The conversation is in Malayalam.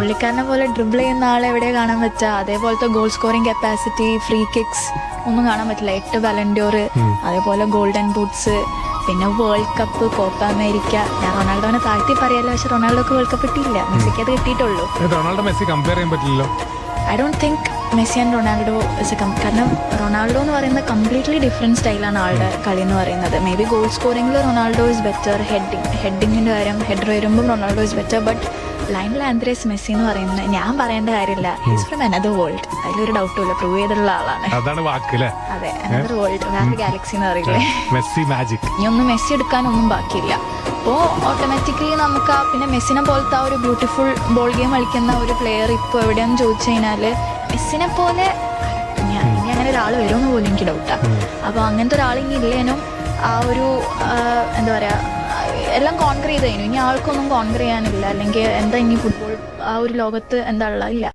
പുള്ളിക്കാരനെ പോലെ ഡ്രിബിൾ ചെയ്യുന്ന ആളെ എവിടെ കാണാൻ പറ്റുക? അതേപോലത്തെ goal scoring capacity, free kicks ഒന്നും കാണാൻ പറ്റില്ല. 8 ബലൻഡോർ, അതേപോലെ ഗോൾഡൻ ബൂട്ട്സ്, പിന്നെ വേൾഡ് കപ്പ്, കോപ്പ അമേരിക്ക. ഞാൻ റൊണാൾഡോനെ താഴ്ത്തി പറയാലോ, പക്ഷെ റൊണാൾഡോക്ക് വേൾഡ് കപ്പ് കിട്ടിയില്ല, മെസ്സിക്ക് അത് കിട്ടിയിട്ടുള്ളൂ. റൊണാൾഡോ മെസ്സി കമ്പയർ ചെയ്യാൻ പറ്റില്ലല്ലോ. I don't think Messi and Ronaldo കാരണം റൊണാൾഡോ എന്ന് പറയുന്നത് കംപ്ലീറ്റ്ലി ഡിഫറെൻറ്റ് സ്റ്റൈലാണ് ആളുടെ കളി എന്ന് പറയുന്നത്. മേ ബി ഗോൾ സ്കോറിംഗിൽ റൊണാൾഡോ ഇസ് ബെറ്റർ, ഹെഡിങ്ങിൻ്റെ കാര്യം ഹെഡർ വരുമ്പോൾ Ronaldo is better. But Lionel Andres Messi എന്ന് പറയുന്നത് ഞാൻ പറയേണ്ട കാര്യമില്ല, ഹിസ് ഫ്രം അനദർ വേൾഡ്. അതിലൊരു ഡൗട്ടും ഇല്ല, പ്രൂവ് ചെയ്തിട്ടുള്ള ആളാണ്. അതാണ് വാക്കല്ലേ? അതെ, അനദർ വേൾഡ്, വേറെ ഗാലക്സി എന്ന് പറയില്ലേ. Messi magic. ഇനി ഒന്നും മെസ്സി എടുക്കാനൊന്നും ബാക്കിയില്ല. അപ്പോൾ ഓട്ടോമാറ്റിക്കലി നമുക്ക് പിന്നെ മെസ്സിനെ പോലത്തെ ആ ഒരു ബ്യൂട്ടിഫുൾ ബോൾ ഗെയിം കളിക്കുന്ന ഒരു പ്ലെയർ ഇപ്പോൾ എവിടെയാണെന്ന് ചോദിച്ചു കഴിഞ്ഞാൽ മെസ്സിനെ പോലെ ഇനി അങ്ങനെ ഒരാൾ വരുമെന്ന് പോലും എനിക്ക് ഡൗട്ടാണ്. അപ്പോൾ അങ്ങനത്തെ ഒരാൾ ഇനി ഇല്ലേനും ആ ഒരു എന്താ പറയുക, എല്ലാം കോൺകർ ചെയ്ത് കഴിഞ്ഞു. ഇനി ആൾക്കൊന്നും കോൺകർ ചെയ്യാനില്ല, അല്ലെങ്കിൽ എന്താ ഇനി ഫുട്ബോൾ ആ ഒരു ലോകത്ത് എന്താ ഉള്ള ഇല്ല.